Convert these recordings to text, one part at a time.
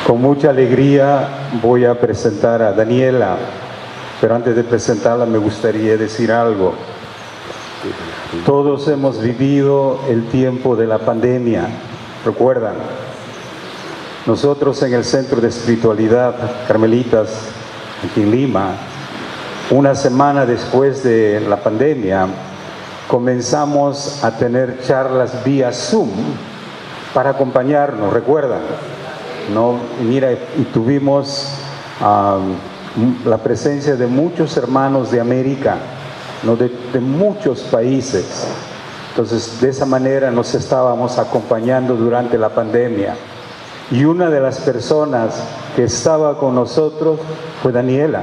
Con mucha alegría voy a presentar a Daniela, pero antes de presentarla me gustaría decir algo. Todos hemos vivido el tiempo de la pandemia, ¿recuerdan? Nosotros en el Centro de Espiritualidad Carmelitas, aquí en Lima, una semana después de la pandemia, comenzamos a tener charlas vía Zoom para acompañarnos, ¿recuerdan? ¿No? Mira, y tuvimos la presencia de muchos hermanos de América, ¿no? de muchos países. Entonces, de esa manera nos estábamos acompañando durante la pandemia. Y una de las personas que estaba con nosotros fue Daniela.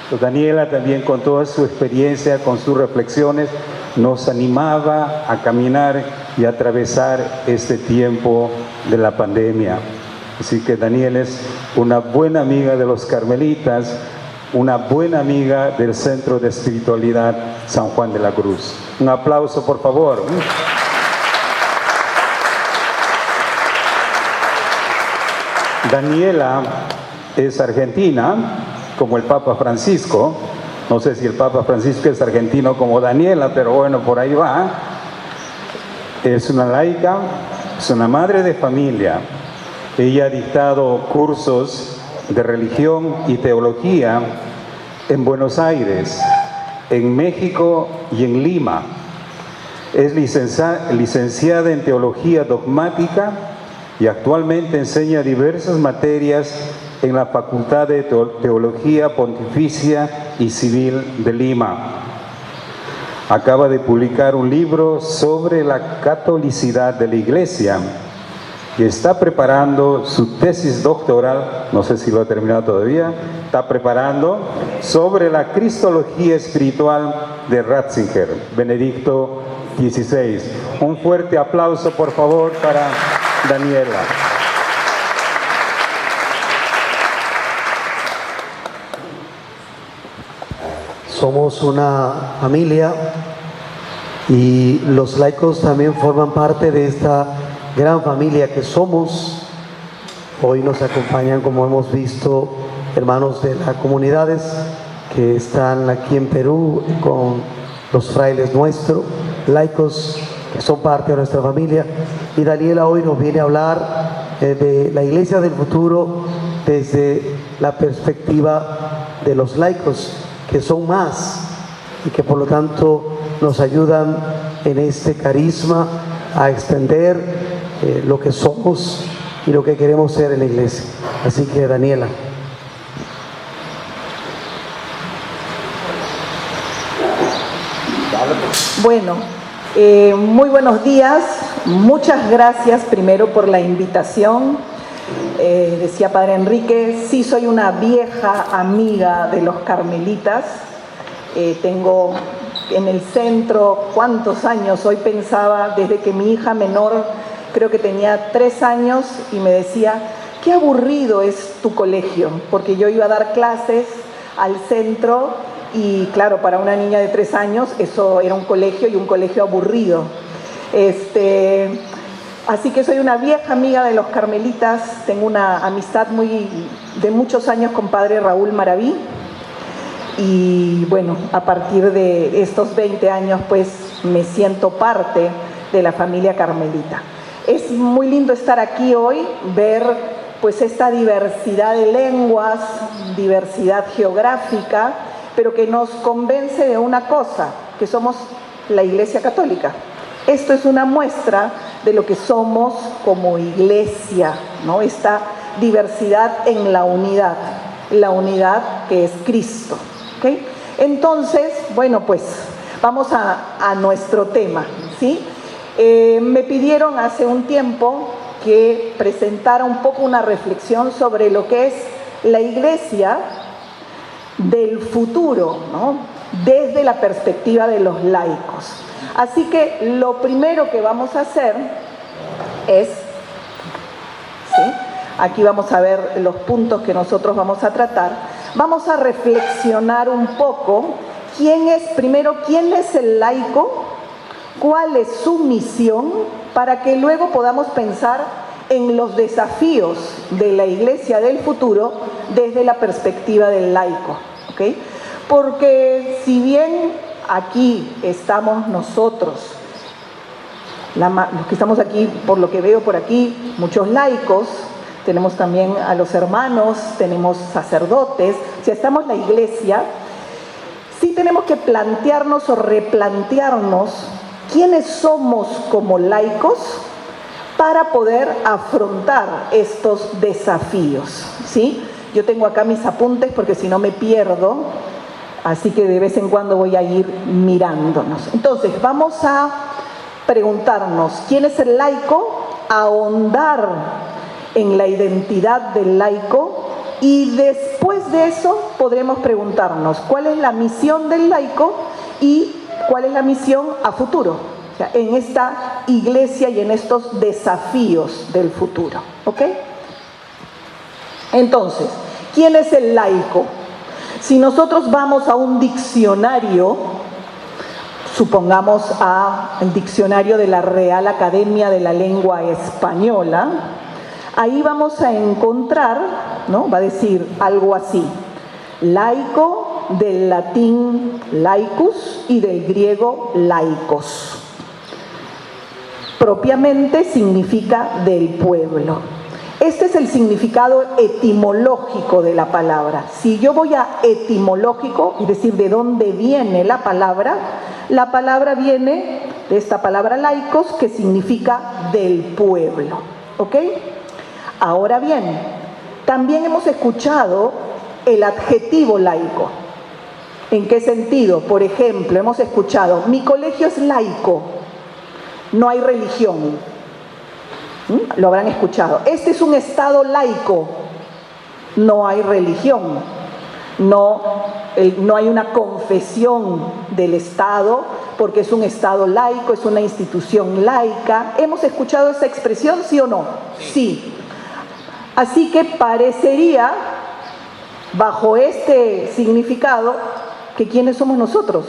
Pues Daniela también, con toda su experiencia, con sus reflexiones, nos animaba a caminar y a atravesar este tiempo de la pandemia. Así que Daniela es una buena amiga de los carmelitas, una buena amiga del Centro de Espiritualidad San Juan de la Cruz. Un aplauso, por favor. Daniela es argentina, como el Papa Francisco. No sé si el Papa Francisco es argentino como Daniela, pero bueno, por ahí va. Es una laica, es una madre de familia. Ella ha dictado cursos de religión y teología en Buenos Aires, en México y en Lima. Es licenciada en teología dogmática y actualmente enseña diversas materias en la Facultad de Teología Pontificia y Civil de Lima. Acaba de publicar un libro sobre la catolicidad de la Iglesia y está preparando su tesis doctoral, no sé si lo ha terminado todavía, está preparando sobre la Cristología espiritual de Ratzinger, Benedicto XVI. Un fuerte aplauso, por favor, para Daniela. Somos una familia y los laicos también forman parte de esta gran familia que somos. Hoy nos acompañan, como hemos visto, hermanos de las comunidades que están aquí en Perú con los frailes nuestros, laicos que son parte de nuestra familia. Y Daniela hoy nos viene a hablar de la Iglesia del futuro desde la perspectiva de los laicos, que son más y que por lo tanto nos ayudan en este carisma a extender lo que somos y lo que queremos ser en la Iglesia. Así que Daniela. Bueno, muy buenos días, muchas gracias primero por la invitación. Decía Padre Enrique, sí soy una vieja amiga de los carmelitas, tengo en el centro, ¿cuántos años? Hoy pensaba, desde que mi hija menor, creo que tenía 3 años, y me decía, qué aburrido es tu colegio, porque yo iba a dar clases al centro, y claro, para una niña de 3 años, eso era un colegio, y un colegio aburrido. Así que soy una vieja amiga de los carmelitas, tengo una amistad de muchos años con Padre Raúl Maraví, y bueno, a partir de estos 20 años pues me siento parte de la familia carmelita. Es muy lindo estar aquí hoy, ver pues esta diversidad de lenguas, diversidad geográfica, pero que nos convence de una cosa, que somos la Iglesia Católica. Esto es una muestra de lo que somos como iglesia, ¿no? Esta diversidad en la unidad que es Cristo, ¿okay? Entonces, bueno, pues vamos a nuestro tema, ¿sí? Me pidieron hace un tiempo que presentara un poco una reflexión sobre lo que es la iglesia del futuro, ¿no? Desde la perspectiva de los laicos. Así que lo primero que vamos a hacer es, ¿sí? Aquí vamos a ver los puntos que nosotros vamos a tratar. Vamos a reflexionar un poco quién es el laico, cuál es su misión, para que luego podamos pensar en los desafíos de la Iglesia del futuro desde la perspectiva del laico, ¿ok? Porque si bien aquí estamos nosotros, los que estamos aquí, por lo que veo por aquí, muchos laicos, tenemos también a los hermanos, tenemos sacerdotes, o sea, estamos la Iglesia, sí tenemos que plantearnos o replantearnos quiénes somos como laicos para poder afrontar estos desafíos, ¿sí? Yo tengo acá mis apuntes porque si no me pierdo, así que de vez en cuando voy a ir mirándonos. Entonces, vamos a preguntarnos, ¿quién es el laico? Ahondar en la identidad del laico y después de eso podremos preguntarnos, ¿cuál es la misión del laico y cuál es la misión a futuro? En esta iglesia y en estos desafíos del futuro, ¿ok? Entonces, ¿quién es el laico? Si nosotros vamos a un diccionario, supongamos al diccionario de la Real Academia de la Lengua Española, ahí vamos a encontrar, ¿no? Va a decir algo así, laico del latín laicus y del griego laikos. Propiamente significa del pueblo. Este es el significado etimológico de la palabra. Si yo voy a etimológico, es decir, de dónde viene la palabra viene de esta palabra laicos, que significa del pueblo. ¿Ok? Ahora bien, también hemos escuchado el adjetivo laico. ¿En qué sentido? Por ejemplo, hemos escuchado, mi colegio es laico. No hay religión. Lo habrán escuchado. Este es un estado laico. No hay religión. No hay una confesión del Estado porque es un Estado laico, es una institución laica. ¿Hemos escuchado esa expresión, sí o no? Sí. Así que parecería, bajo este significado, que ¿quiénes somos nosotros?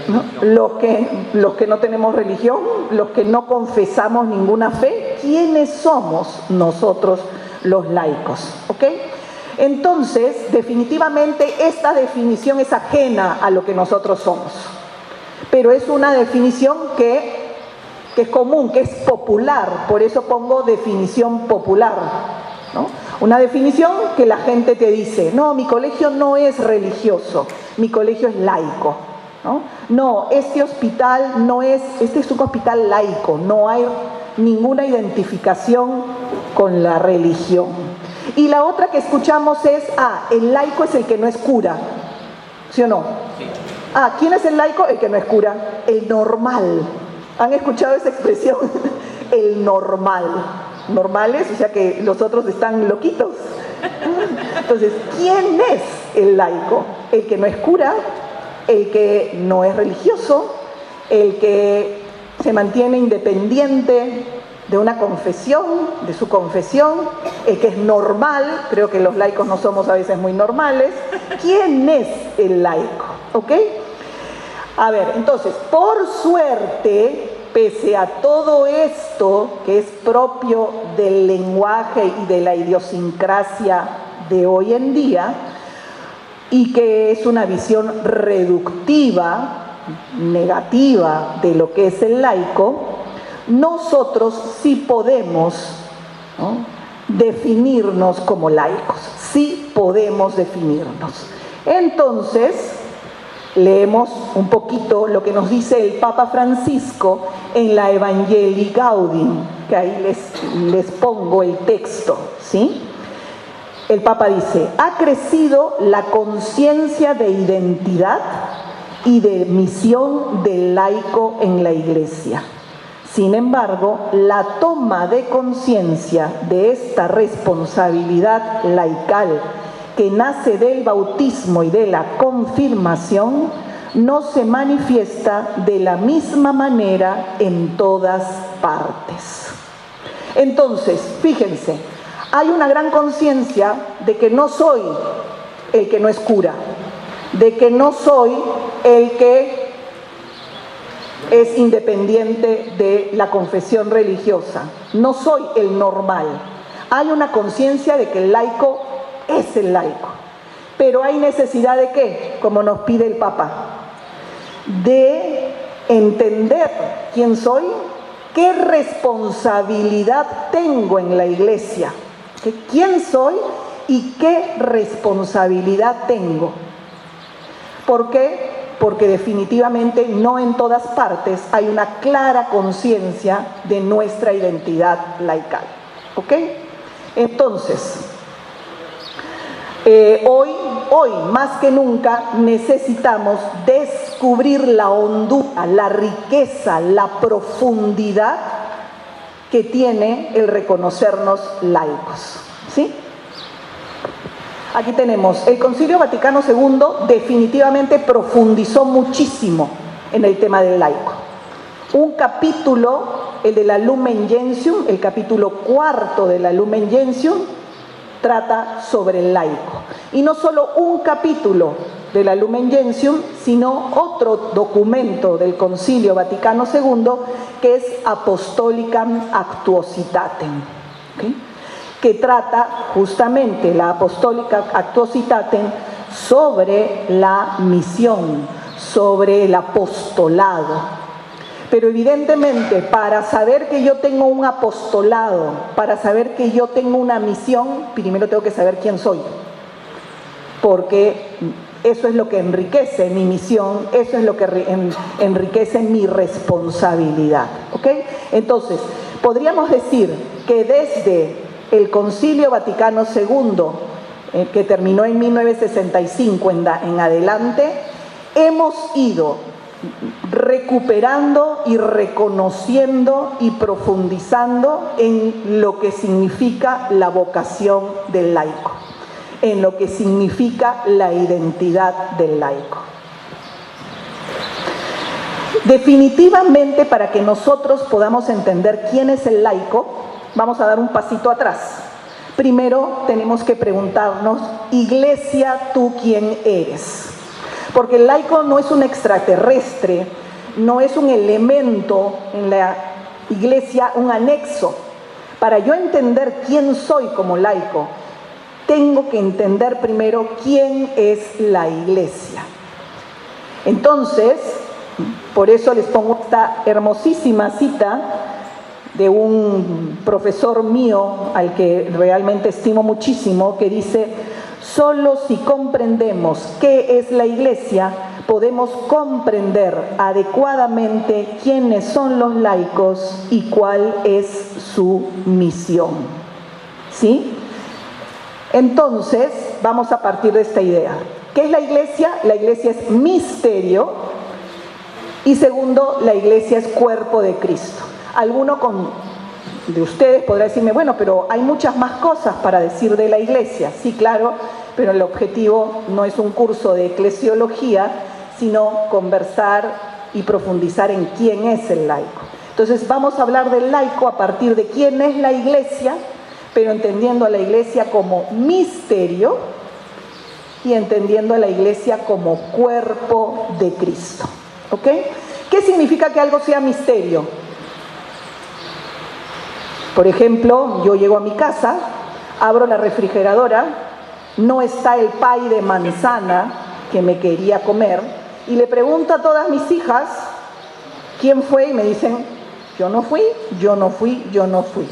¿No? Los que no tenemos religión, los que no confesamos ninguna fe, ¿quiénes somos nosotros los laicos? ¿Ok? Entonces, definitivamente esta definición es ajena a lo que nosotros somos, pero es una definición que es común, que es popular, por eso pongo definición popular, ¿no? Una definición que la gente te dice, no, mi colegio no es religioso, mi colegio es laico. No, este hospital este es un hospital laico, no hay ninguna identificación con la religión. Y la otra que escuchamos es, el laico es el que no es cura, ¿sí o no? Sí. ¿Quién es el laico? El que no es cura, el normal. ¿Han escuchado esa expresión? El normal. Normales, o sea que los otros están loquitos. Entonces, ¿quién es el laico? El que no es cura, el que no es religioso, el que se mantiene independiente de una confesión, de su confesión, el que es normal, creo que los laicos no somos a veces muy normales. ¿Quién es el laico? ¿Ok? A ver, entonces, por suerte, pese a todo esto que es propio del lenguaje y de la idiosincrasia de hoy en día, y que es una visión reductiva, negativa de lo que es el laico, nosotros sí podemos, ¿no?, definirnos como laicos, sí podemos definirnos. Entonces, leemos un poquito lo que nos dice el Papa Francisco en la Evangelii Gaudium, que ahí les pongo el texto, ¿sí? El Papa dice, ha crecido la conciencia de identidad y de misión del laico en la Iglesia. Sin embargo, la toma de conciencia de esta responsabilidad laical que nace del bautismo y de la confirmación no se manifiesta de la misma manera en todas partes. Entonces, fíjense, hay una gran conciencia de que no soy el que no es cura, de que no soy el que es independiente de la confesión religiosa. No soy el normal. Hay una conciencia de que el laico es el laico. Pero hay necesidad de ¿qué? Como nos pide el Papa, de entender quién soy, qué responsabilidad tengo en la Iglesia, quién soy y qué responsabilidad tengo. ¿Por qué? Porque definitivamente no en todas partes hay una clara conciencia de nuestra identidad laical. ¿Ok? Entonces, hoy más que nunca necesitamos descubrir la hondura, la riqueza, la profundidad que tiene el reconocernos laicos. ¿Sí? Aquí tenemos, el Concilio Vaticano II definitivamente profundizó muchísimo en el tema del laico. Un capítulo, el de la Lumen Gentium, el capítulo 4 de la Lumen Gentium, trata sobre el laico. Y no solo un capítulo de la Lumen Gentium, sino otro documento del Concilio Vaticano II, que es Apostolicam Actuositatem, ¿okay? Que trata justamente la Apostólica Actuositatem sobre la misión, sobre el apostolado. Pero evidentemente, para saber que yo tengo un apostolado, para saber que yo tengo una misión, primero tengo que saber quién soy. Porque eso es lo que enriquece mi misión, eso es lo que enriquece mi responsabilidad. ¿Ok? Entonces, podríamos decir que desde el Concilio Vaticano II, que terminó en 1965 en adelante, hemos ido recuperando y reconociendo y profundizando en lo que significa la vocación del laico, en lo que significa la identidad del laico. Definitivamente, para que nosotros podamos entender quién es el laico, vamos a dar un pasito atrás. Primero tenemos que preguntarnos, Iglesia, ¿tú quién eres? Porque el laico no es un extraterrestre, no es un elemento en la Iglesia, un anexo. Para yo entender quién soy como laico, tengo que entender primero quién es la Iglesia. Entonces, por eso les pongo esta hermosísima cita de un profesor mío, al que realmente estimo muchísimo, que dice: solo si comprendemos qué es la Iglesia, podemos comprender adecuadamente quiénes son los laicos y cuál es su misión. ¿Sí? Entonces, vamos a partir de esta idea. ¿Qué es la Iglesia? La Iglesia es misterio. Y segundo, la Iglesia es cuerpo de Cristo. Alguno de ustedes podrá decirme, bueno, pero hay muchas más cosas para decir de la Iglesia. Sí, claro, pero el objetivo no es un curso de eclesiología, sino conversar y profundizar en quién es el laico. Entonces vamos a hablar del laico a partir de quién es la Iglesia, pero entendiendo a la Iglesia como misterio y entendiendo a la Iglesia como cuerpo de Cristo. ¿Ok? ¿Qué significa que algo sea misterio? Por ejemplo, yo llego a mi casa, abro la refrigeradora, no está el pay de manzana que me quería comer, y le pregunto a todas mis hijas quién fue, y me dicen, yo no fui, yo no fui, yo no fui.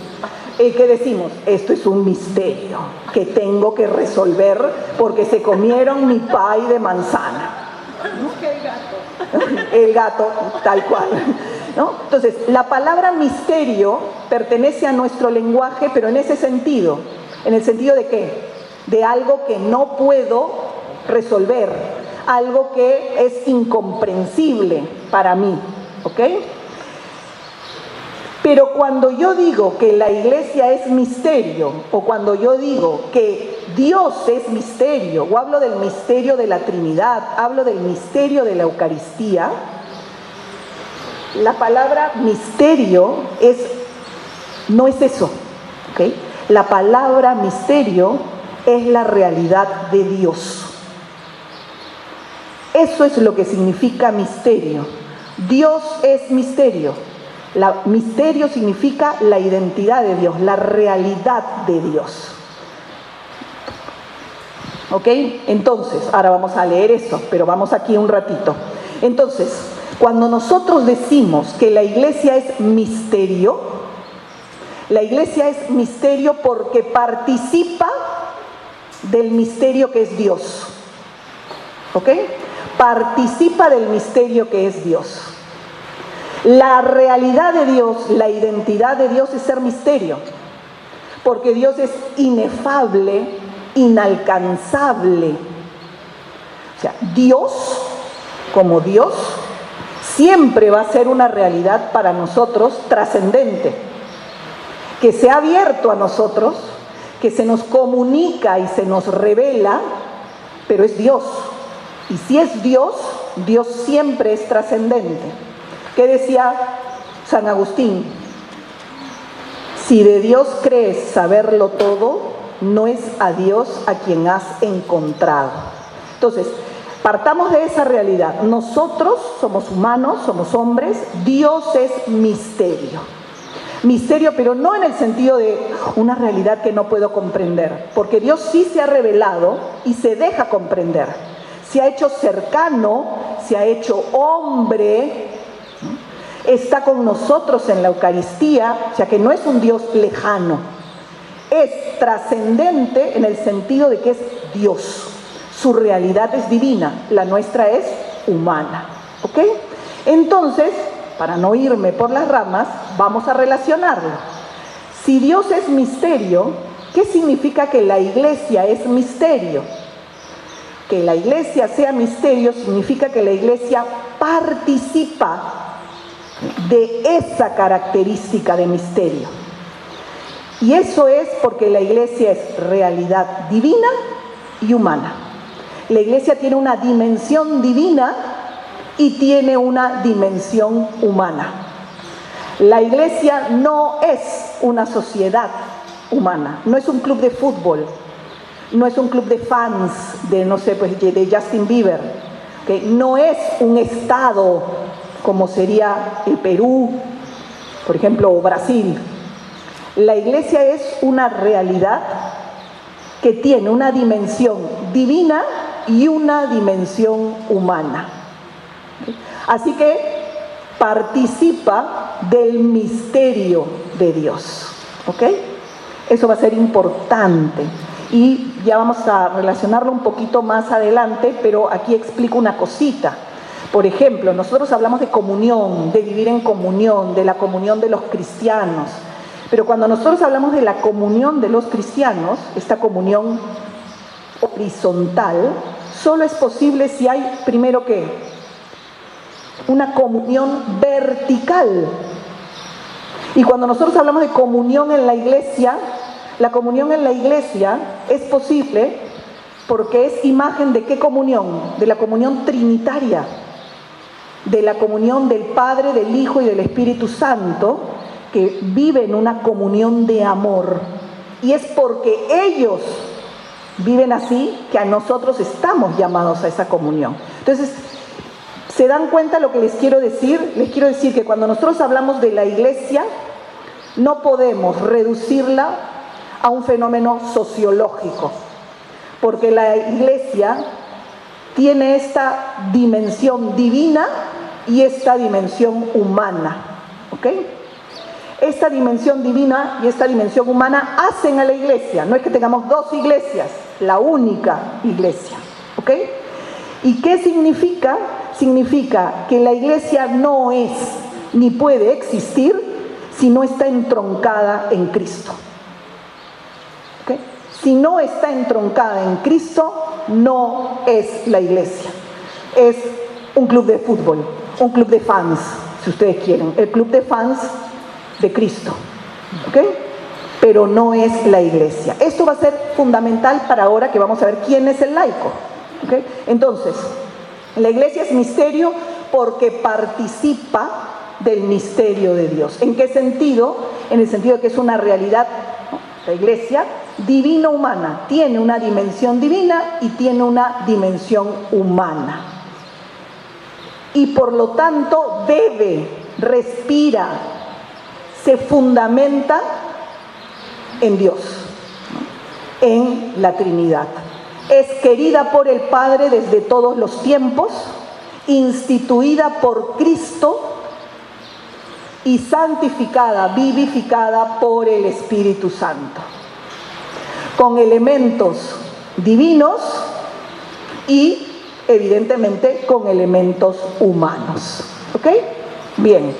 ¿Qué decimos? Esto es un misterio que tengo que resolver porque se comieron mi pay de manzana. El gato, tal cual, ¿no? Entonces, la palabra misterio pertenece a nuestro lenguaje, pero en ese sentido. ¿En el sentido de qué? De algo que no puedo resolver, algo que es incomprensible para mí, ¿ok? Pero cuando yo digo que la Iglesia es misterio, o cuando yo digo que Dios es misterio, o hablo del misterio de la Trinidad, hablo del misterio de la Eucaristía, la palabra misterio no es eso, ¿ok? La palabra misterio es la realidad de Dios. Eso es lo que significa misterio. Dios es misterio. Misterio significa la identidad de Dios, la realidad de Dios. ¿Ok? Entonces, ahora vamos a leer eso, pero vamos aquí un ratito. Entonces, cuando nosotros decimos que la iglesia es misterio porque participa del misterio que es Dios. ¿Ok? Participa del misterio que es Dios. La realidad de Dios, la identidad de Dios es ser misterio, porque Dios es inefable, inalcanzable. O sea, Dios, como Dios, siempre va a ser una realidad para nosotros trascendente, que se ha abierto a nosotros, que se nos comunica y se nos revela, pero es Dios. Y si es Dios, Dios siempre es trascendente. ¿Qué decía San Agustín? Si de Dios crees saberlo todo, no es a Dios a quien has encontrado. Entonces, partamos de esa realidad. Nosotros somos humanos, somos hombres, Dios es misterio. Misterio, pero no en el sentido de una realidad que no puedo comprender, porque Dios sí se ha revelado y se deja comprender. Se ha hecho cercano, se ha hecho hombre, está con nosotros en la Eucaristía, o sea que no es un Dios lejano, es trascendente en el sentido de que es Dios. Su realidad es divina, la nuestra es humana. ¿Ok? Entonces, para no irme por las ramas, vamos a relacionarlo. Si Dios es misterio, ¿qué significa que la iglesia es misterio? Que la iglesia sea misterio significa que la iglesia participa de esa característica de misterio. Y eso es porque la iglesia es realidad divina y humana. La iglesia tiene una dimensión divina y tiene una dimensión humana. La iglesia no es una sociedad humana, no es un club de fútbol, no es un club de fans de, no sé, pues de Justin Bieber, ¿okay? No es un estado como sería el Perú, por ejemplo, o Brasil. La iglesia es una realidad que tiene una dimensión divina y una dimensión humana. Así que participa del misterio de Dios. ¿Ok? Eso va a ser importante. Y ya vamos a relacionarlo un poquito más adelante, pero aquí explico una cosita. Por ejemplo, nosotros hablamos de comunión, de vivir en comunión, de la comunión de los cristianos. Pero cuando nosotros hablamos de la comunión de los cristianos, esta comunión horizontal, solo es posible si hay, primero, ¿qué? Una comunión vertical. Y cuando nosotros hablamos de comunión en la iglesia, la comunión en la iglesia es posible porque es imagen de ¿qué comunión? De la comunión trinitaria, de la comunión del Padre, del Hijo y del Espíritu Santo, que viven una comunión de amor. Y es porque ellos viven así que a nosotros estamos llamados a esa comunión. Entonces, ¿se dan cuenta lo que les quiero decir? Les quiero decir que cuando nosotros hablamos de la iglesia, no podemos reducirla a un fenómeno sociológico, porque la iglesia tiene esta dimensión divina y esta dimensión humana. ¿Ok? Esta dimensión divina y esta dimensión humana hacen a la iglesia. No es que tengamos dos iglesias, la única iglesia. ¿Ok? ¿Y qué significa? Significa que la iglesia no es ni puede existir si no está entroncada en Cristo. ¿Okay? Si no está entroncada en Cristo, no es la iglesia. Es un club de fútbol, un club de fans, si ustedes quieren. El club de fans de Cristo. ¿Ok? Pero no es la iglesia. Esto va a ser fundamental para ahora que vamos a ver quién es el laico. ¿Ok? Entonces, la iglesia es misterio porque participa del misterio de Dios. ¿En qué sentido? En el sentido de que es una realidad, ¿no? La iglesia divino-humana tiene una dimensión divina y tiene una dimensión humana. y por lo tanto bebe, respira, se fundamenta en Dios, en la Trinidad. Es querida por el Padre desde todos los tiempos, instituida por Cristo y santificada, vivificada por el Espíritu Santo, con elementos divinos y evidentemente con elementos humanos. ¿Ok? Bien,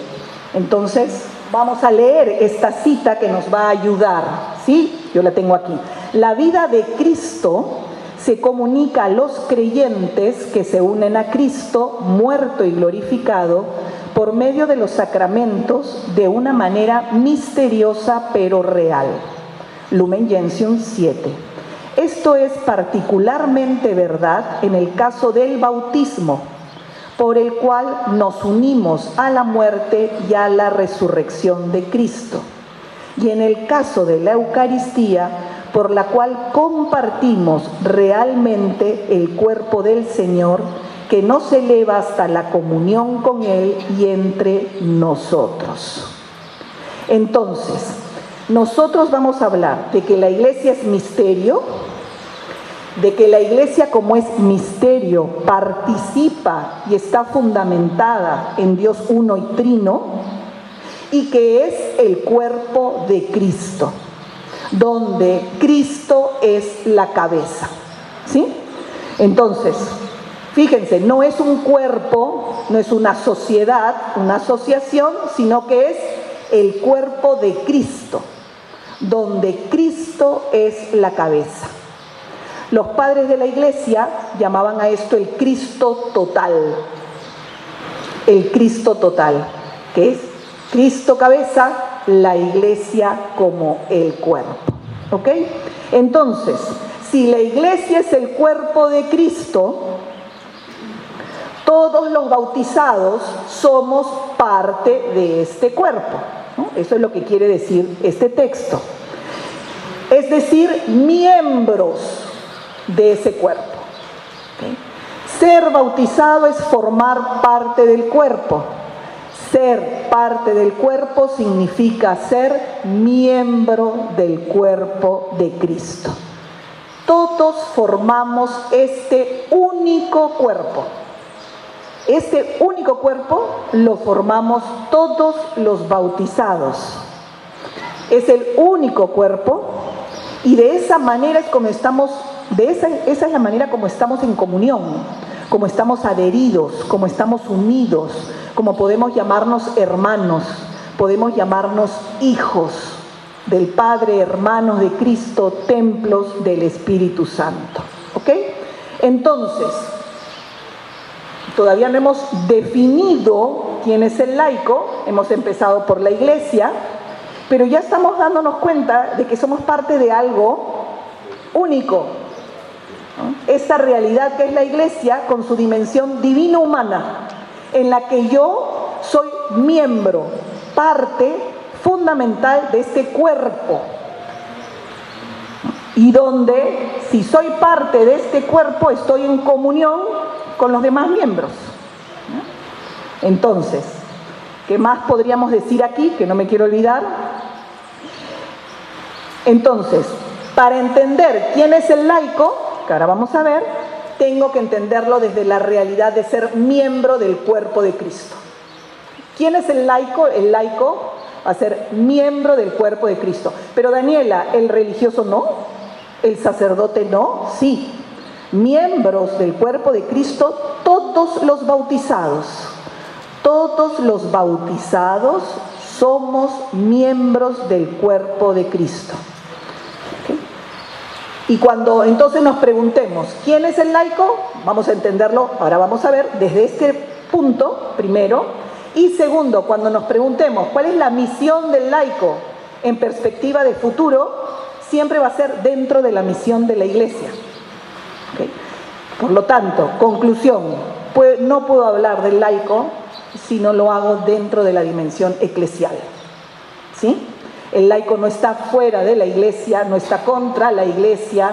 entonces vamos a leer esta cita que nos va a ayudar, ¿sí? Yo la tengo aquí. La vida de Cristo se comunica a los creyentes que se unen a Cristo, muerto y glorificado, por medio de los sacramentos de una manera misteriosa pero real. Lumen Gentium 7. Esto es particularmente verdad en el caso del bautismo, por el cual nos unimos a la muerte y a la resurrección de Cristo, y en el caso de la Eucaristía, por la cual compartimos realmente el cuerpo del Señor, que nos eleva hasta la comunión con Él y entre nosotros. Entonces, nosotros vamos a hablar de que la Iglesia es misterio, de que la Iglesia, como es misterio, participa y está fundamentada en Dios uno y trino, y que es el cuerpo de Cristo, donde Cristo es la cabeza, ¿sí? Entonces, fíjense, no es un cuerpo, no es una sociedad, una asociación, sino que es el cuerpo de Cristo, donde Cristo es la cabeza. Los padres de la Iglesia llamaban a esto el Cristo total. El Cristo total, que es Cristo cabeza, la Iglesia como el cuerpo. ¿Ok? Entonces, si la Iglesia es el cuerpo de Cristo, todos los bautizados somos parte de este cuerpo, ¿no? Eso es lo que quiere decir este texto. Es decir, miembros de ese cuerpo. ¿Okay? Ser bautizado es formar parte del cuerpo. Ser parte del cuerpo significa ser miembro del cuerpo de Cristo. Todos formamos este único cuerpo. Este único cuerpo lo formamos todos los bautizados. Es el único cuerpo y de esa manera es como estamos, esa es la manera como estamos en comunión, como estamos adheridos, como estamos unidos, como podemos llamarnos hermanos, podemos llamarnos hijos del Padre, hermanos de Cristo, templos del Espíritu Santo. ¿Ok? Entonces, todavía no hemos definido quién es el laico, hemos empezado por la Iglesia, pero ya estamos dándonos cuenta de que somos parte de algo único, ¿no? Esta realidad que es la Iglesia con su dimensión divino-humana, en la que yo soy miembro, parte fundamental de este cuerpo, y donde, si soy parte de este cuerpo, estoy en comunión con los demás miembros. Entonces, ¿qué más podríamos decir aquí? Que no me quiero olvidar. Entonces, para entender quién es el laico, que ahora vamos a ver, tengo que entenderlo desde la realidad de ser miembro del cuerpo de Cristo. ¿Quién es el laico? El laico va a ser miembro del cuerpo de Cristo. Pero Daniela, ¿el religioso no? ¿El sacerdote no? Sí. Miembros del cuerpo de Cristo, todos los bautizados. Todos los bautizados somos miembros del cuerpo de Cristo. ¿Okay? Y cuando entonces nos preguntemos, ¿quién es el laico? Vamos a entenderlo, ahora vamos a ver, desde este punto, primero. Y segundo, cuando nos preguntemos, ¿cuál es la misión del laico en perspectiva de futuro? Siempre va a ser dentro de la misión de la Iglesia. ¿Okay? Por lo tanto, conclusión, no puedo hablar del laico si no lo hago dentro de la dimensión eclesial. ¿Sí? El laico no está fuera de la Iglesia, no está contra la Iglesia.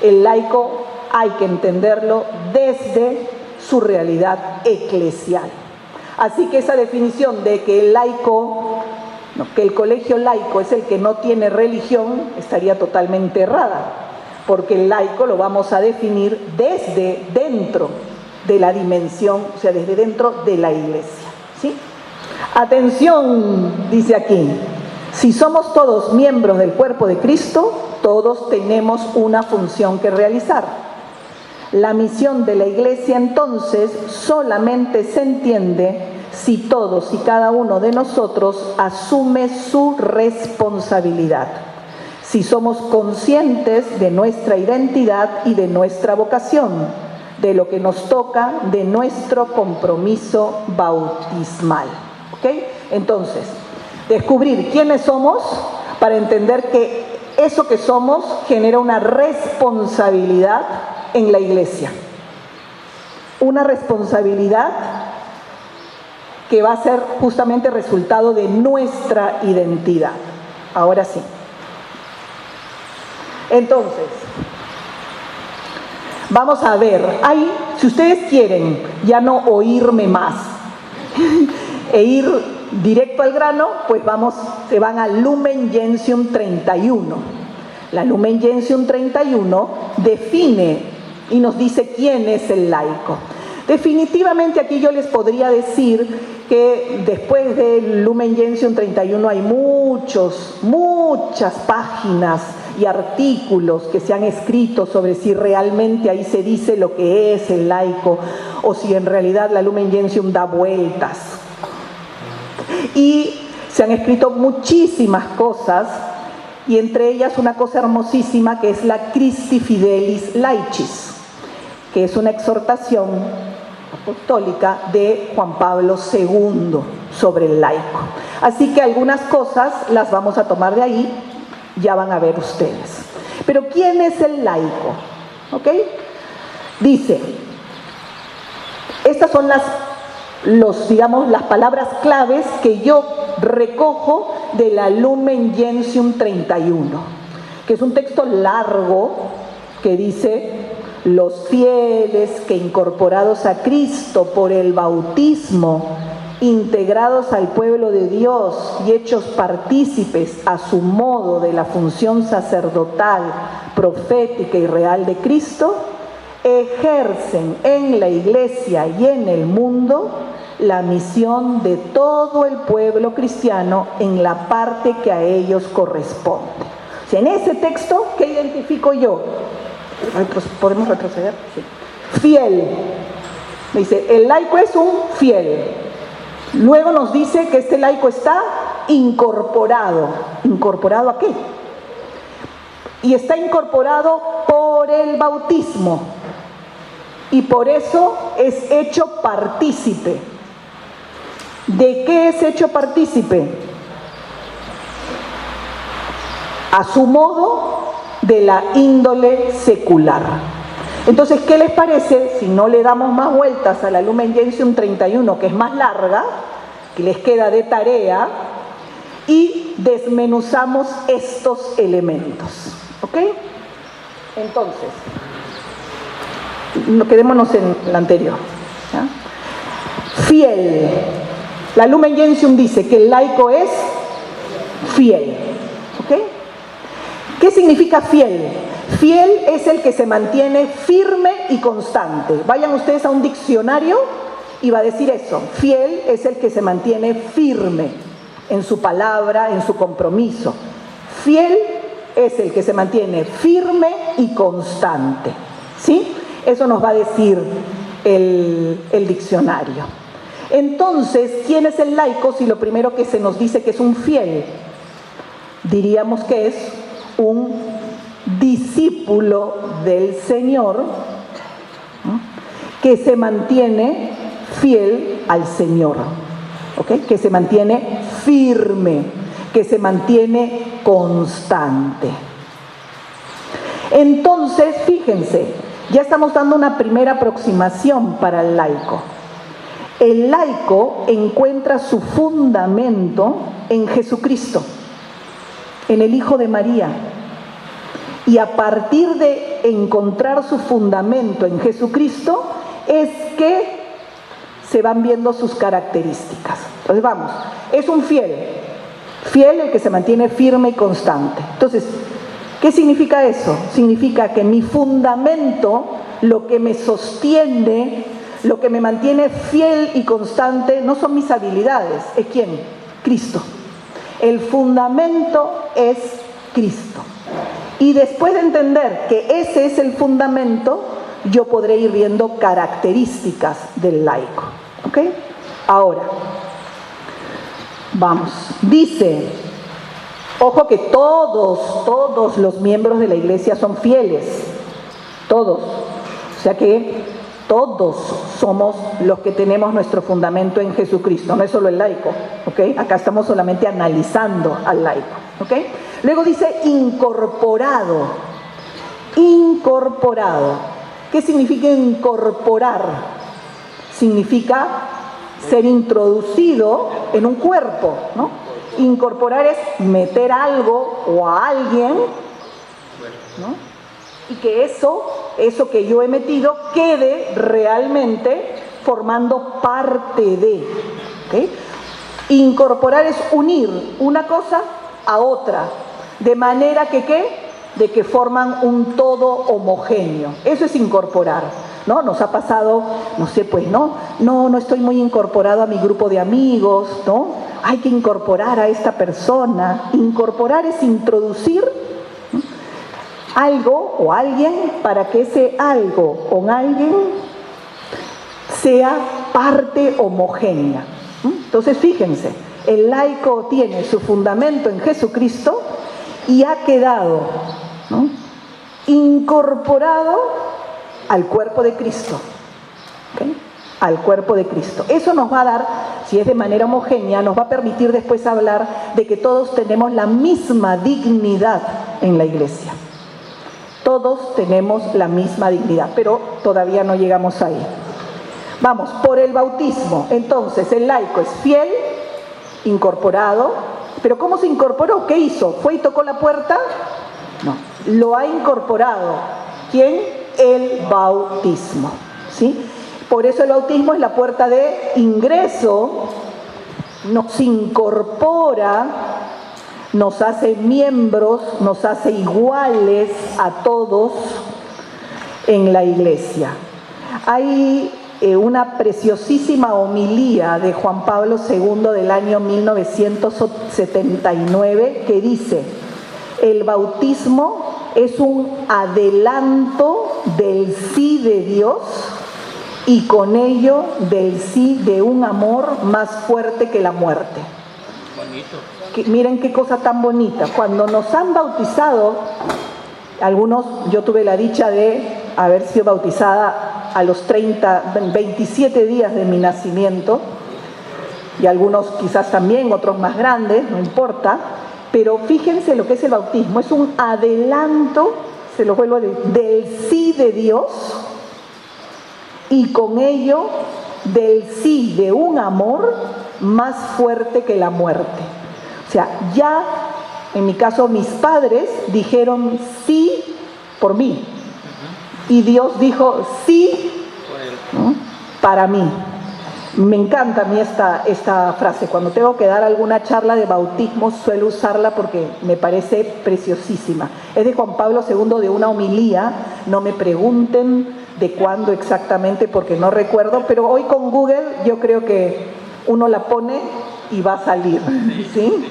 El laico hay que entenderlo desde su realidad eclesial. Así que esa definición de que el laico, no, que el colegio laico es el que no tiene religión, estaría totalmente errada, porque el laico lo vamos a definir desde dentro de la dimensión, o sea, desde dentro de la iglesia, ¿sí? Atención, dice aquí, si somos todos miembros del cuerpo de Cristo, todos tenemos una función que realizar. La misión de la iglesia entonces solamente se entiende si todos y cada uno de nosotros asume su responsabilidad, si somos conscientes de nuestra identidad y de nuestra vocación, de lo que nos toca, de nuestro compromiso bautismal. ¿Ok? Entonces, descubrir quiénes somos para entender que eso que somos genera una responsabilidad en la iglesia. Una responsabilidad que va a ser justamente resultado de nuestra identidad. Ahora sí. Entonces, vamos a ver, si ustedes quieren ya no oírme más e ir directo al grano, pues se van al Lumen Gentium 31. La Lumen Gentium 31 define y nos dice quién es el laico. Definitivamente aquí yo les podría decir que después del Lumen Gentium 31 hay muchas páginas y artículos que se han escrito sobre si realmente ahí se dice lo que es el laico o si en realidad la Lumen Gentium da vueltas. Y se han escrito muchísimas cosas y entre ellas una cosa hermosísima que es la Christi Fidelis Laicis, que es una exhortación apostólica de Juan Pablo II sobre el laico. Así que algunas cosas las vamos a tomar de ahí, ya van a ver ustedes. Pero ¿quién es el laico? ¿Ok? Dice, estas son las palabras claves que yo recojo de la Lumen Gentium 31, que es un texto largo que dice: los fieles que incorporados a Cristo por el bautismo, integrados al pueblo de Dios y hechos partícipes a su modo de la función sacerdotal, profética y real de Cristo, ejercen en la iglesia y en el mundo la misión de todo el pueblo cristiano en la parte que a ellos corresponde. O sea, en ese texto, ¿qué identifico yo? ¿Podemos retroceder? Sí. Fiel. Dice, el laico es un fiel. Luego nos dice que este laico está incorporado. ¿Incorporado a qué? Y está incorporado por el bautismo. Y por eso es hecho partícipe. ¿De qué es hecho partícipe? A su modo, de la índole secular. Entonces, ¿qué les parece si no le damos más vueltas a la Lumen Gentium 31, que es más larga, que les queda de tarea, y desmenuzamos estos elementos? ¿Ok? Entonces, quedémonos en la anterior, ¿ya? Fiel. La Lumen Gentium dice que el laico es fiel. ¿Ok? ¿Qué significa fiel? Fiel es el que se mantiene firme y constante. Vayan ustedes a un diccionario y va a decir eso. Fiel es el que se mantiene firme en su palabra, en su compromiso. Fiel es el que se mantiene firme y constante. ¿Sí? Eso nos va a decir el diccionario. Entonces, ¿quién es el laico si lo primero que se nos dice que es un fiel? Diríamos que es un discípulo del Señor, ¿no?, que se mantiene fiel al Señor, ¿ok? Que se mantiene firme, que se mantiene constante. Entonces, fíjense, ya estamos dando una primera aproximación para el laico. El laico encuentra su fundamento en Jesucristo, en el Hijo de María. Y a partir de encontrar su fundamento en Jesucristo, es que se van viendo sus características. Entonces vamos, es un fiel el que se mantiene firme y constante. Entonces, ¿qué significa eso? Significa que mi fundamento, lo que me sostiene, lo que me mantiene fiel y constante, no son mis habilidades, ¿es quién? Cristo. El fundamento es Cristo. Y después de entender que ese es el fundamento, yo podré ir viendo características del laico. ¿Ok? Ahora, vamos. Dice, ojo que todos los miembros de la iglesia son fieles. Todos. O sea que todos somos los que tenemos nuestro fundamento en Jesucristo. No es solo el laico. ¿Ok? Acá estamos solamente analizando al laico. ¿Ok? Luego dice incorporado. Incorporado. ¿Qué significa incorporar? Significa ser introducido en un cuerpo, ¿no? Incorporar es meter algo o a alguien, ¿no? Y que eso que yo he metido quede realmente formando parte de. ¿Okay? Incorporar es unir una cosa a otra, de manera que ¿qué? De que forman un todo homogéneo. Eso es incorporar, ¿no? Nos ha pasado, no sé, pues, no estoy muy incorporado a mi grupo de amigos, ¿no? Hay que incorporar a esta persona. Incorporar es introducir algo o alguien para que ese algo o alguien sea parte homogénea. Entonces, fíjense, el laico tiene su fundamento en Jesucristo y ha quedado, ¿no?, incorporado al cuerpo de Cristo. ¿Okay? Al cuerpo de Cristo. Eso nos va a dar, si es de manera homogénea, nos va a permitir después hablar de que todos tenemos la misma dignidad en la iglesia. Todos tenemos la misma dignidad, pero todavía no llegamos ahí. Vamos, por el bautismo. Entonces, el laico es fiel, incorporado. ¿Pero cómo se incorporó? ¿Qué hizo? ¿Fue y tocó la puerta? No, lo ha incorporado. ¿Quién? El bautismo. ¿Sí? Por eso el bautismo es la puerta de ingreso, nos incorpora, nos hace miembros, nos hace iguales a todos en la iglesia. Hay una preciosísima homilía de Juan Pablo II del año 1979 que dice: el bautismo es un adelanto del sí de Dios y con ello del sí de un amor más fuerte que la muerte. Bonito. Miren qué cosa tan bonita. Cuando nos han bautizado, algunos, yo tuve la dicha de haber sido bautizada a los 27 días de mi nacimiento, y algunos quizás también, otros más grandes, no importa, pero fíjense lo que es el bautismo. Es un adelanto, se lo vuelvo a decir, del sí de Dios y con ello del sí de un amor más fuerte que la muerte. O sea, ya en mi caso mis padres dijeron sí por mí y Dios dijo sí, ¿no?, para mí. Me encanta a mí esta frase. Cuando tengo que dar alguna charla de bautismo suelo usarla porque me parece preciosísima. Es de Juan Pablo II, de una homilía. No me pregunten de cuándo exactamente porque no recuerdo, pero hoy con Google yo creo que uno la pone y va a salir, ¿sí?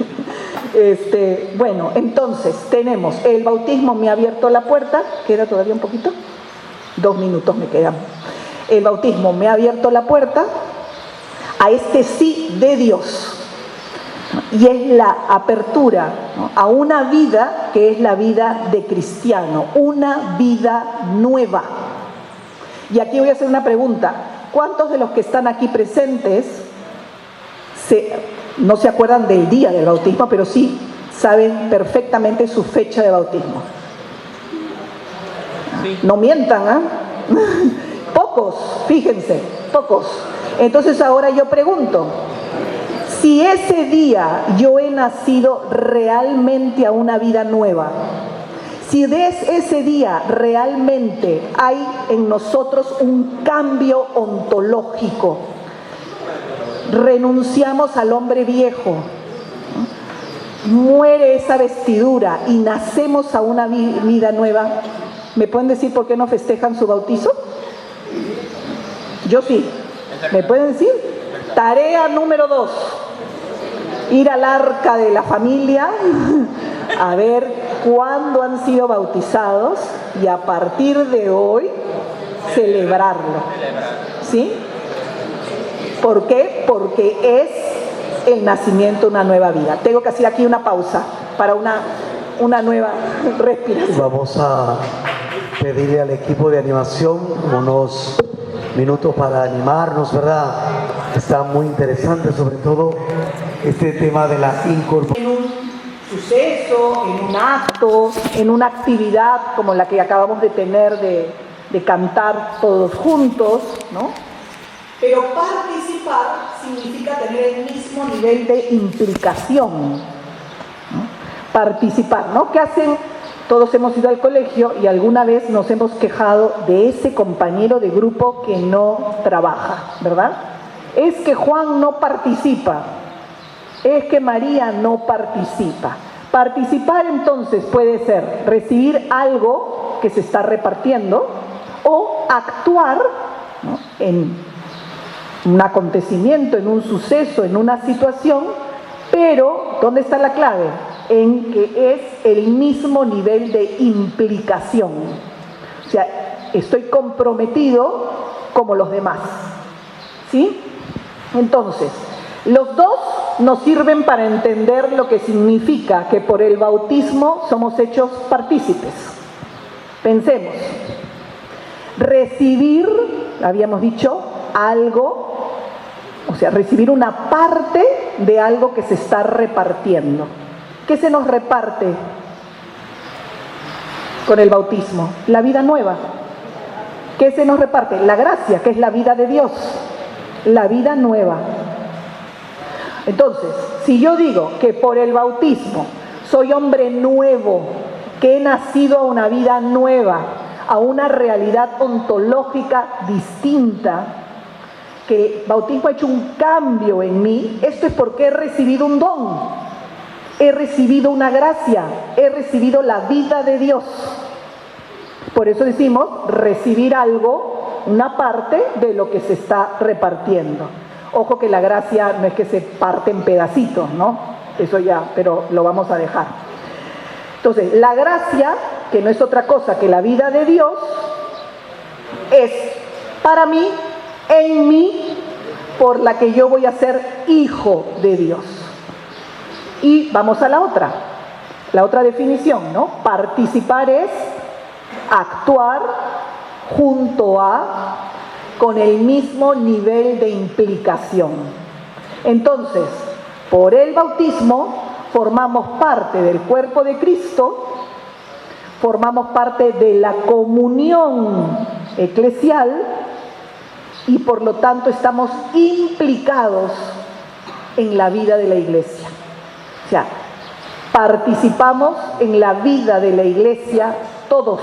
Bueno, entonces tenemos el bautismo me ha abierto la puerta. ¿Queda todavía un poquito? 2 minutos me quedan. El bautismo me ha abierto la puerta a este sí de Dios, y es la apertura, ¿no?, a una vida que es la vida de cristiano, una vida nueva. Y aquí voy a hacer una pregunta: ¿cuántos de los que están aquí presentes no se acuerdan del día del bautismo, pero sí saben perfectamente su fecha de bautismo? Sí. No mientan, ¿ah? Pocos, fíjense, pocos. Entonces ahora yo pregunto, si ese día yo he nacido realmente a una vida nueva, si desde ese día realmente hay en nosotros un cambio ontológico, renunciamos al hombre viejo, muere esa vestidura y nacemos a una vida nueva. ¿Me pueden decir por qué no festejan su bautizo? Yo sí. ¿Me pueden decir? Tarea número 2. Ir al arca de la familia a ver cuándo han sido bautizados y a partir de hoy celebrarlo. ¿Sí? ¿Por qué? Porque es el nacimiento de una nueva vida. Tengo que hacer aquí una pausa para una nueva respiración. Vamos a pedirle al equipo de animación unos minutos para animarnos, ¿verdad? Está muy interesante, sobre todo este tema de la incorporación. En un suceso, en un acto, en una actividad como la que acabamos de tener de cantar todos juntos, ¿no? Pero participar significa tener el mismo nivel de implicación, ¿no? Participar, ¿no? ¿Qué hacen? Todos hemos ido al colegio y alguna vez nos hemos quejado de ese compañero de grupo que no trabaja, ¿verdad? Es que Juan no participa, es que María no participa. Participar entonces puede ser recibir algo que se está repartiendo o actuar, ¿no?, en un acontecimiento, en un suceso, en una situación, pero ¿dónde está la clave? En que es el mismo nivel de implicación. O sea, estoy comprometido como los demás. ¿Sí? Entonces, los dos nos sirven para entender lo que significa que por el bautismo somos hechos partícipes. Pensemos. Recibir, habíamos dicho, algo, o sea, recibir una parte de algo que se está repartiendo. ¿Qué se nos reparte con el bautismo? La vida nueva. ¿Qué se nos reparte? La gracia, que es la vida de Dios. La vida nueva. Entonces, si yo digo que por el bautismo soy hombre nuevo, que he nacido a una vida nueva, a una realidad ontológica distinta, que el bautismo ha hecho un cambio en mí, esto es porque he recibido un don. He recibido una gracia, he recibido la vida de Dios. Por eso decimos recibir algo, una parte de lo que se está repartiendo. Ojo que la gracia no es que se parte en pedacitos, ¿no? Eso ya, pero lo vamos a dejar. Entonces, la gracia, que no es otra cosa que la vida de Dios, es para mí, en mí, por la que yo voy a ser hijo de Dios. Y vamos a la otra definición, ¿no? Participar es actuar junto a, con el mismo nivel de implicación. Entonces, por el bautismo formamos parte del cuerpo de Cristo, formamos parte de la comunión eclesial y por lo tanto estamos implicados en la vida de la iglesia. O sea, participamos en la vida de la iglesia todos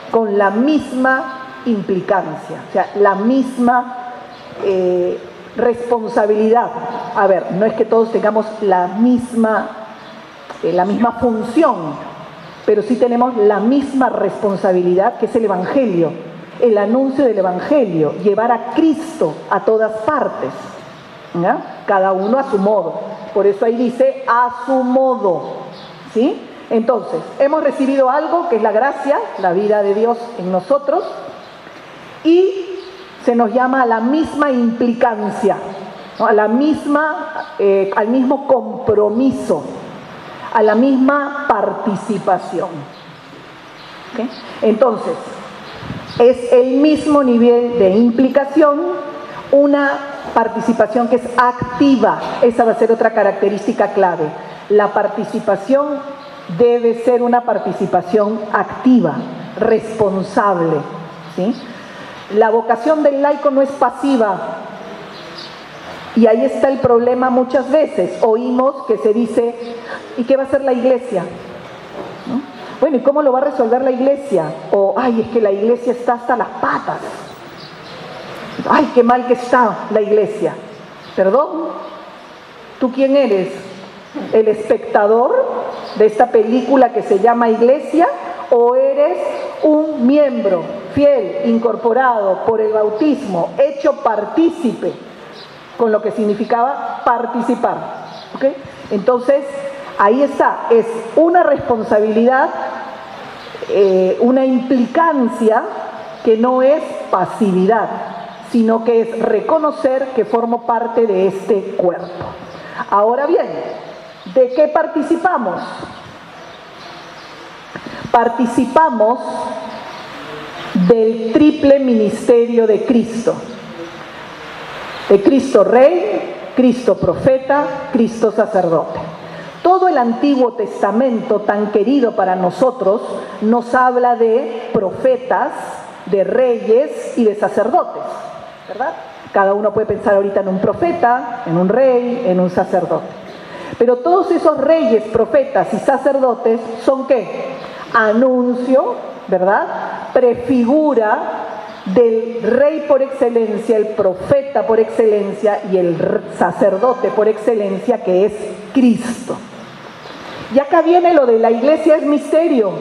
con la misma implicancia, o sea, la misma responsabilidad. A ver, no es que todos tengamos la misma función, pero sí tenemos la misma responsabilidad, que es el Evangelio, el anuncio del Evangelio, llevar a Cristo a todas partes, ¿ya? Cada uno a su modo. Por eso ahí dice a su modo, ¿sí? Entonces, hemos recibido algo que es la gracia, la vida de Dios en nosotros, y se nos llama a la misma implicancia, ¿no? A la misma, al mismo compromiso, a la misma participación. ¿Okay? Entonces, es el mismo nivel de implicación, una participación que es activa. Esa va a ser otra característica clave. La participación debe ser una participación activa, responsable, ¿sí? La vocación del laico no es pasiva. Y ahí está el problema muchas veces. Oímos que se dice, ¿y qué va a hacer la iglesia? ¿No? Bueno, ¿y cómo lo va a resolver la iglesia? O, ay, es que la iglesia está hasta las patas. Ay, qué mal que está la iglesia. Perdón, ¿tú quién eres? ¿El espectador de esta película que se llama Iglesia? ¿O eres un miembro fiel, incorporado por el bautismo, hecho partícipe, con lo que significaba participar? ¿Okay? Entonces, ahí está, es una responsabilidad, una implicancia que no es pasividad, sino que es reconocer que formo parte de este cuerpo. Ahora bien, ¿de qué participamos? Participamos del triple ministerio de Cristo Rey, Cristo profeta, Cristo sacerdote. Todo el Antiguo Testamento, tan querido para nosotros, nos habla de profetas, de reyes y de sacerdotes, ¿verdad? Cada uno puede pensar ahorita en un profeta, en un rey, en un sacerdote. Pero todos esos reyes, profetas y sacerdotes son ¿qué? Anuncio, ¿verdad? Prefigura del rey por excelencia, el profeta por excelencia y el sacerdote por excelencia, que es Cristo. Y acá viene lo de la iglesia es misterio,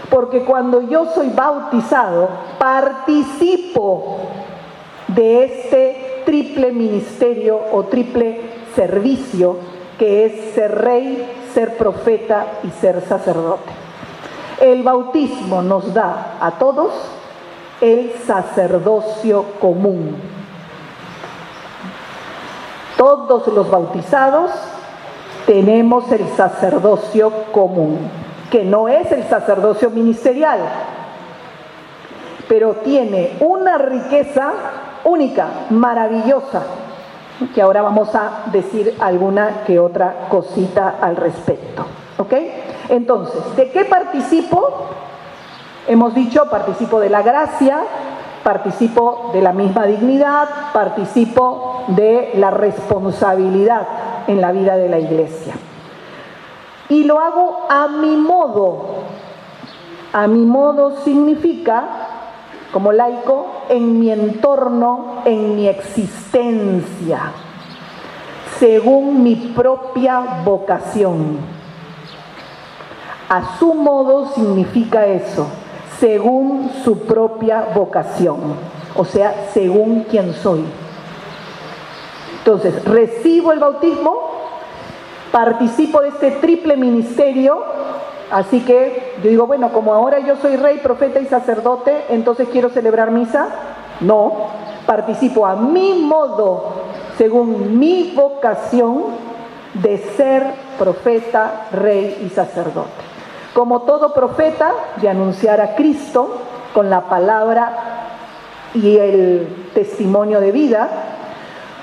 porque cuando yo soy bautizado, participo de este triple ministerio o triple servicio que es ser rey, ser profeta y ser sacerdote. El bautismo nos da a todos el sacerdocio común. Todos los bautizados tenemos el sacerdocio común, que no es el sacerdocio ministerial, pero tiene una riqueza única, maravillosa, que ahora vamos a decir alguna que otra cosita al respecto. ¿Ok? Entonces, ¿de qué participo? Hemos dicho, participo de la gracia, participo de la misma dignidad, participo de la responsabilidad en la vida de la iglesia. Y lo hago a mi modo. A mi modo significa, como laico, en mi entorno, en mi existencia, según mi propia vocación. A su modo significa eso, según su propia vocación, o sea, según quien soy. Entonces, recibo el bautismo, participo de este triple ministerio, así que yo digo, bueno, como ahora yo soy rey, profeta y sacerdote, entonces quiero celebrar misa. No, participo a mi modo, según mi vocación de ser profeta, rey y sacerdote. Como todo profeta, de anunciar a Cristo con la palabra y el testimonio de vida.